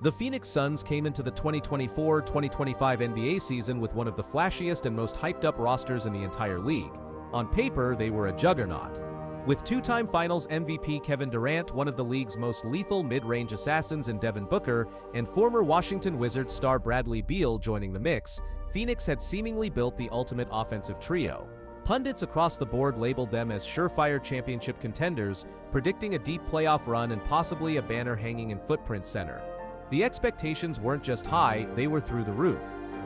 The Phoenix Suns came into the 2024-2025 NBA season with one of the flashiest and most hyped-up rosters in the entire league. On paper, they were a juggernaut. With two-time Finals MVP Kevin Durant, one of the league's most lethal mid-range assassins in Devin Booker, and former Washington Wizards star Bradley Beal joining the mix, Phoenix had seemingly built the ultimate offensive trio. Pundits across the board labeled them as surefire championship contenders, predicting a deep playoff run and possibly a banner hanging in Footprint Center. The expectations weren't just high, they were through the roof.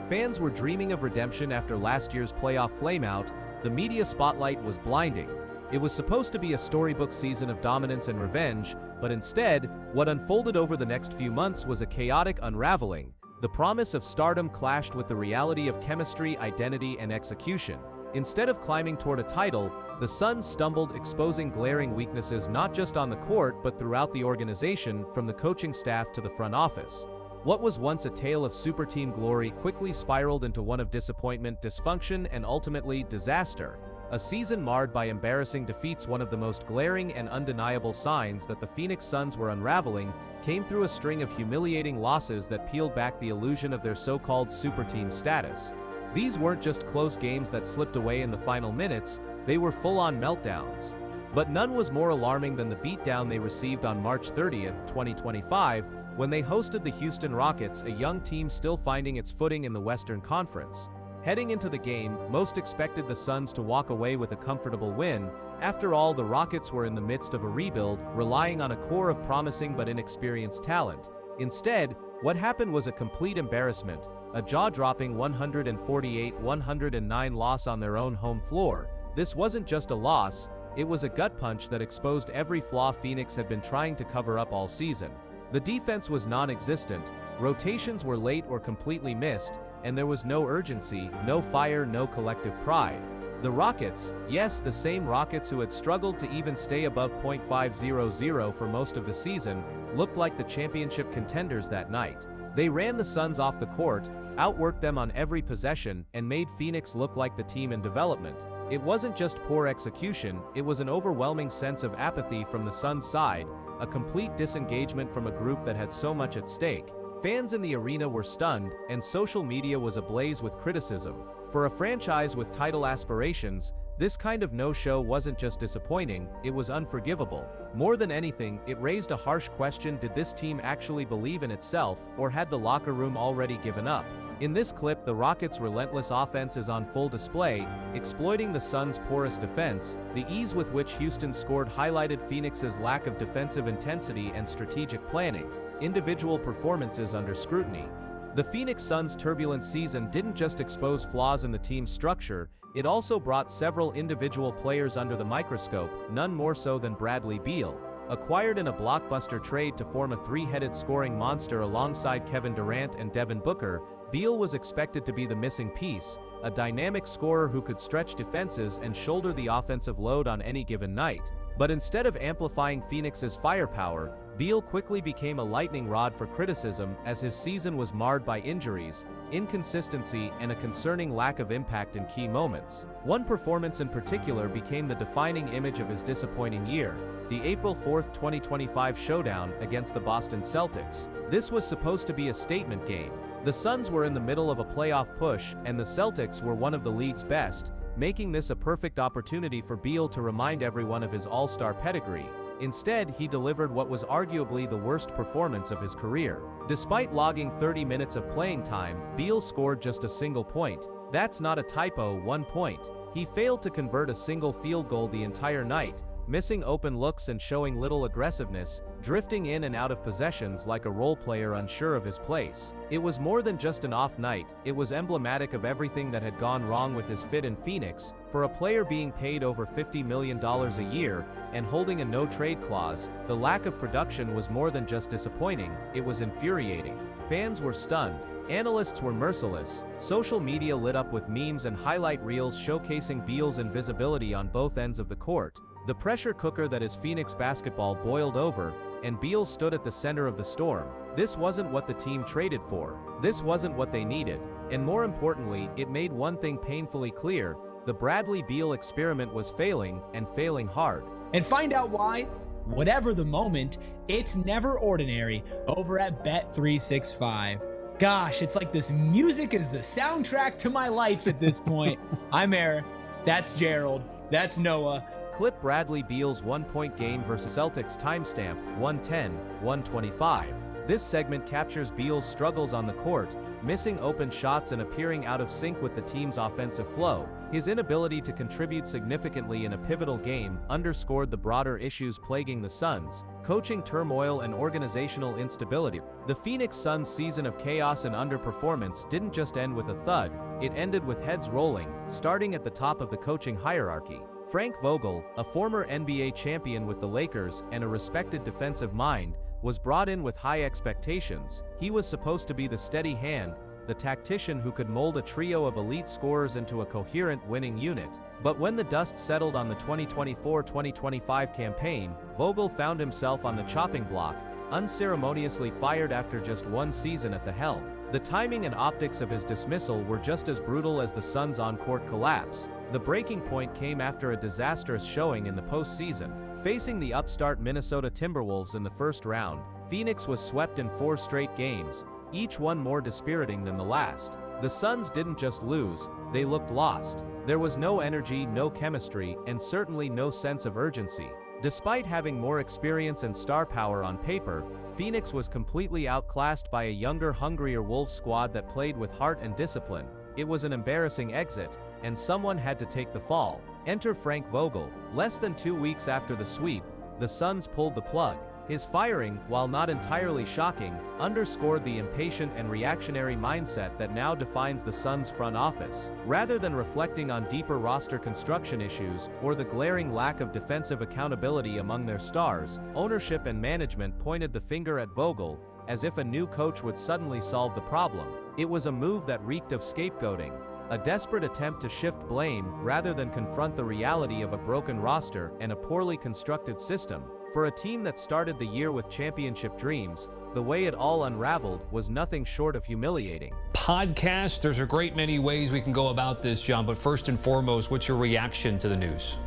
Fans were dreaming of redemption after last year's playoff flameout. The media spotlight was blinding. It was supposed to be a storybook season of dominance and revenge, but instead, what unfolded over the next few months was a chaotic unraveling. The promise of stardom clashed with the reality of chemistry, identity, and execution. Instead of climbing toward a title, the Suns stumbled, exposing glaring weaknesses not just on the court but throughout the organization, from the coaching staff to the front office. What was once a tale of super team glory quickly spiraled into one of disappointment, dysfunction, and ultimately disaster. A season marred by embarrassing defeats. One of the most glaring and undeniable signs that the Phoenix Suns were unraveling came through a string of humiliating losses that peeled back the illusion of their so-called super team status. These weren't just close games that slipped away in the final minutes, they were full-on meltdowns. But none was more alarming than the beatdown they received on March 30th, 2025, when they hosted the Houston Rockets, a young team still finding its footing in the Western Conference. Heading into the game, most expected the Suns to walk away with a comfortable win. After all, the Rockets were in the midst of a rebuild, relying on a core of promising but inexperienced talent. Instead, what happened was a complete embarrassment, a jaw-dropping 148-109 loss on their own home floor. This wasn't just a loss, it was a gut punch that exposed every flaw Phoenix had been trying to cover up all season. The defense was non-existent, rotations were late or completely missed, and there was no urgency, no fire, no collective pride. The Rockets, yes, the same Rockets who had struggled to even stay above .500 for most of the season, looked like the championship contenders that night. They ran the Suns off the court, outworked them on every possession, and made Phoenix look like the team in development. It wasn't just poor execution, it was an overwhelming sense of apathy from the Suns' side, a complete disengagement from a group that had so much at stake. Fans in the arena were stunned, and social media was ablaze with criticism. For a franchise with title aspirations, this kind of no-show wasn't just disappointing, it was unforgivable. More than anything, it raised a harsh question: did this team actually believe in itself, or had the locker room already given up? In this clip, the Rockets' relentless offense is on full display, exploiting the Suns' porous defense. The ease with which Houston scored highlighted Phoenix's lack of defensive intensity and strategic planning. Individual performances under scrutiny. The Phoenix Suns' turbulent season didn't just expose flaws in the team's structure, it also brought several individual players under the microscope, none more so than Bradley Beal. Acquired in a blockbuster trade to form a three-headed scoring monster alongside Kevin Durant and Devin Booker, Beal was expected to be the missing piece, a dynamic scorer who could stretch defenses and shoulder the offensive load on any given night. But instead of amplifying Phoenix's firepower, Beal quickly became a lightning rod for criticism as his season was marred by injuries, inconsistency, and a concerning lack of impact in key moments. One performance in particular became the defining image of his disappointing year: the April 4, 2025 showdown against the Boston Celtics. This was supposed to be a statement game. The Suns were in the middle of a playoff push, and the Celtics were one of the league's best, making this a perfect opportunity for Beal to remind everyone of his all-star pedigree. Instead, he delivered what was arguably the worst performance of his career. Despite logging 30 minutes of playing time, Beal scored just a single point. That's not a typo, 1 point. He failed to convert a single field goal the entire night, missing open looks and showing little aggressiveness, drifting in and out of possessions like a role player unsure of his place. It was more than just an off night, it was emblematic of everything that had gone wrong with his fit in Phoenix. For a player being paid over $50 million a year and holding a no-trade clause, the lack of production was more than just disappointing, it was infuriating. Fans were stunned. Analysts were merciless. Social media lit up with memes and highlight reels showcasing Beal's invisibility on both ends of the court. The pressure cooker that is Phoenix basketball boiled over, and Beal stood at the center of the storm. This wasn't what the team traded for. This wasn't what they needed. And more importantly, it made one thing painfully clear: the Bradley Beal experiment was failing, and failing hard. And find out why whatever the moment, it's never ordinary over at Bet365. Gosh, it's like this music is the soundtrack to my life at this point. I'm Eric. That's Gerald. That's Noah. Clip Bradley Beal's 1-point game versus Celtics timestamp 1:10:125. This segment captures Beal's struggles on the court, missing open shots and appearing out of sync with the team's offensive flow. His inability to contribute significantly in a pivotal game underscored the broader issues plaguing the Suns: coaching turmoil and organizational instability. The Phoenix Suns' season of chaos and underperformance didn't just end with a thud, it ended with heads rolling, starting at the top of the coaching hierarchy. Frank Vogel, a former NBA champion with the Lakers and a respected defensive mind, was brought in with high expectations. He was supposed to be the steady hand, the tactician who could mold a trio of elite scorers into a coherent winning unit. But when the dust settled on the 2024-2025 campaign, Vogel found himself on the chopping block, unceremoniously fired after just one season at the helm. The timing and optics of his dismissal were just as brutal as the Suns' on-court collapse. The breaking point came after a disastrous showing in the postseason. Facing the upstart Minnesota Timberwolves in the first round, Phoenix was swept in 4 straight games, each one more dispiriting than the last. The Suns didn't just lose, they looked lost. There was no energy, no chemistry, and certainly no sense of urgency. Despite having more experience and star power on paper, Phoenix was completely outclassed by a younger, hungrier Wolves squad that played with heart and discipline. It was an embarrassing exit, and someone had to take the fall. Enter Frank Vogel. Less than 2 weeks after the sweep, the Suns pulled the plug. His firing, while not entirely shocking, underscored the impatient and reactionary mindset that now defines the Suns' front office. Rather than reflecting on deeper roster construction issues or the glaring lack of defensive accountability among their stars, ownership and management pointed the finger at Vogel, as if a new coach would suddenly solve the problem. It was a move that reeked of scapegoating, a desperate attempt to shift blame rather than confront the reality of a broken roster and a poorly constructed system. For a team that started the year with championship dreams, the way it all unraveled was nothing short of humiliating. Podcast, there's a great many ways we can go about this, John, but first and foremost, what's your reaction to the news?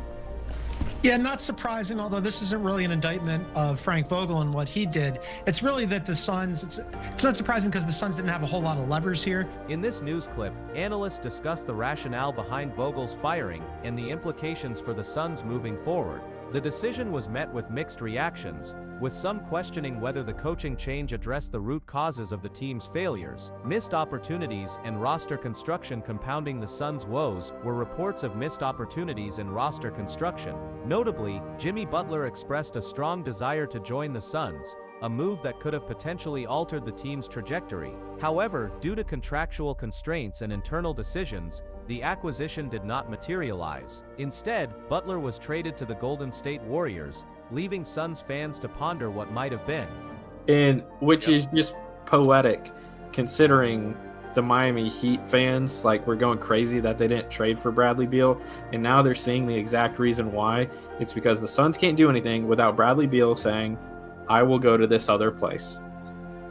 Yeah, not surprising, although this isn't really an indictment of Frank Vogel and what he did. It's really that the Suns, it's not surprising because the Suns didn't have a whole lot of levers here. In this news clip, analysts discuss the rationale behind Vogel's firing and the implications for the Suns moving forward. The decision was met with mixed reactions, with some questioning whether the coaching change addressed the root causes of the team's failures. Missed opportunities and roster construction compounding the Suns' woes were reports of missed opportunities in roster construction. Notably, Jimmy Butler expressed a strong desire to join the Suns, a move that could have potentially altered the team's trajectory. However, due to contractual constraints and internal decisions, the acquisition did not materialize. Instead, Butler was traded to the Golden State Warriors, leaving Suns fans to ponder what might have been. And which is just poetic, considering the Miami Heat fans were going crazy that they didn't trade for Bradley Beal, and now they're seeing the exact reason why. It's because the Suns can't do anything without Bradley Beal saying, "I will go to this other place."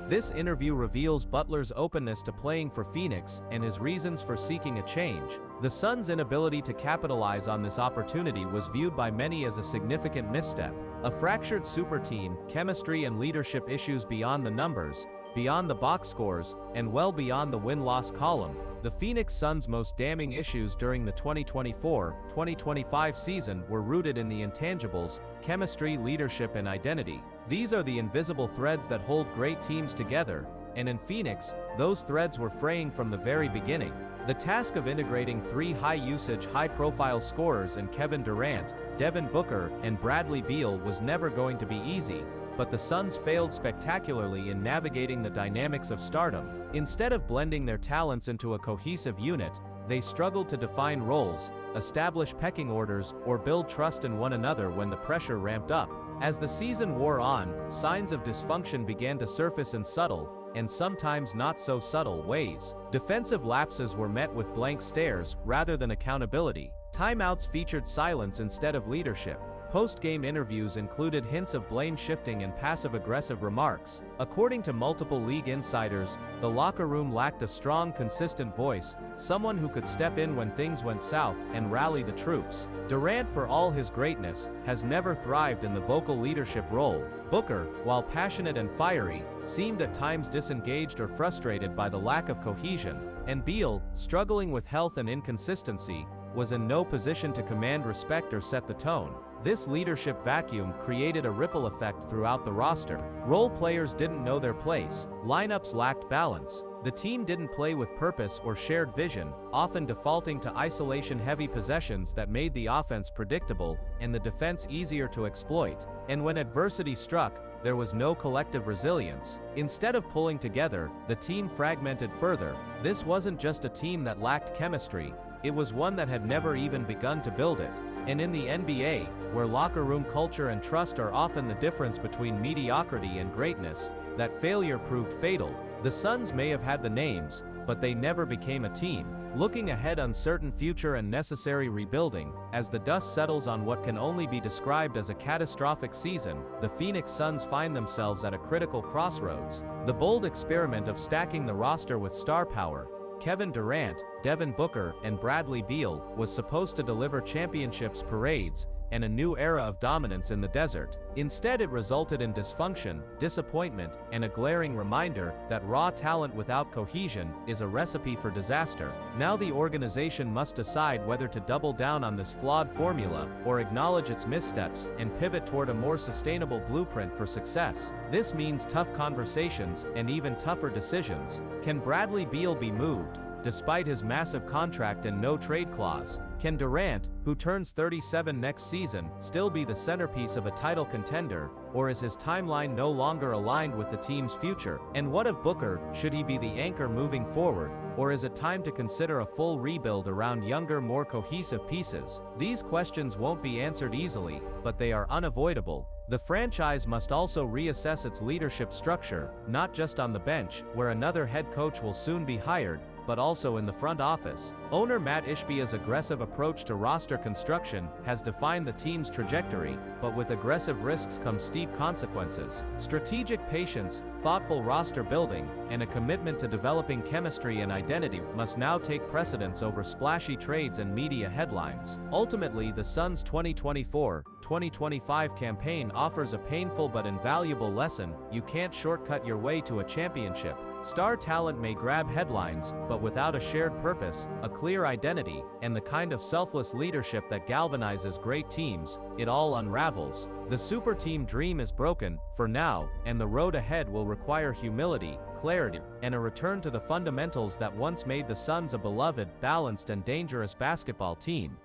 This interview reveals Butler's openness to playing for Phoenix and his reasons for seeking a change. The Suns' inability to capitalize on this opportunity was viewed by many as a significant misstep. A fractured super team, chemistry and leadership issues beyond the numbers, beyond the box scores, and well beyond the win-loss column. The Phoenix Suns' most damning issues during the 2024-2025 season were rooted in the intangibles: chemistry, leadership, and identity. These are the invisible threads that hold great teams together, and in Phoenix, those threads were fraying from the very beginning. The task of integrating 3 high-usage, high-profile scorers in Kevin Durant, Devin Booker, and Bradley Beal was never going to be easy, but the Suns failed spectacularly in navigating the dynamics of stardom. Instead of blending their talents into a cohesive unit, they struggled to define roles, establish pecking orders, or build trust in one another when the pressure ramped up. As the season wore on, signs of dysfunction began to surface in subtle, and sometimes not so subtle, ways. Defensive lapses were met with blank stares rather than accountability. Timeouts featured silence instead of leadership. Post-game interviews included hints of blame shifting and passive-aggressive remarks. According to multiple league insiders, the locker room lacked a strong, consistent voice, someone who could step in when things went south and rally the troops. Durant, for all his greatness, has never thrived in the vocal leadership role. Booker, while passionate and fiery, seemed at times disengaged or frustrated by the lack of cohesion, and Beal, struggling with health and inconsistency, was in no position to command respect or set the tone. This leadership vacuum created a ripple effect throughout the roster. Role players didn't know their place, lineups lacked balance, the team didn't play with purpose or shared vision, often defaulting to isolation-heavy possessions that made the offense predictable and the defense easier to exploit. And when adversity struck, there was no collective resilience. Instead of pulling together, the team fragmented further. This wasn't just a team that lacked chemistry, it was one that had never even begun to build it. And in the NBA, where locker room culture and trust are often the difference between mediocrity and greatness, that failure proved fatal. The Suns may have had the names, but they never became a team. Looking ahead, uncertain future and necessary rebuilding, as the dust settles on what can only be described as a catastrophic season, the Phoenix Suns find themselves at a critical crossroads. The bold experiment of stacking the roster with star power, Kevin Durant, Devin Booker, and Bradley Beal, was supposed to deliver championships, parades, and a new era of dominance in the desert. Instead, it resulted in dysfunction, disappointment, and a glaring reminder that raw talent without cohesion is a recipe for disaster. Now the organization must decide whether to double down on this flawed formula or acknowledge its missteps and pivot toward a more sustainable blueprint for success. This means tough conversations and even tougher decisions. Can Bradley Beal be moved, despite his massive contract and no trade clause? Can Durant, who turns 37 next season, still be the centerpiece of a title contender, or is his timeline no longer aligned with the team's future? And what of Booker? Should he be the anchor moving forward, or is it time to consider a full rebuild around younger, more cohesive pieces? These questions won't be answered easily, but they are unavoidable. The franchise must also reassess its leadership structure, not just on the bench, where another head coach will soon be hired, but also in the front office. Owner Matt Ishbia's aggressive approach to roster construction has defined the team's trajectory, but with aggressive risks come steep consequences. Strategic patience, thoughtful roster building, and a commitment to developing chemistry and identity must now take precedence over splashy trades and media headlines. Ultimately, the Suns' 2024-2025 campaign offers a painful but invaluable lesson: you can't shortcut your way to a championship. Star talent may grab headlines, but without a shared purpose, a clear identity, and the kind of selfless leadership that galvanizes great teams, it all unravels. The super team dream is broken, for now, and the road ahead will require humility, clarity, and a return to the fundamentals that once made the Suns a beloved, balanced, and dangerous basketball team.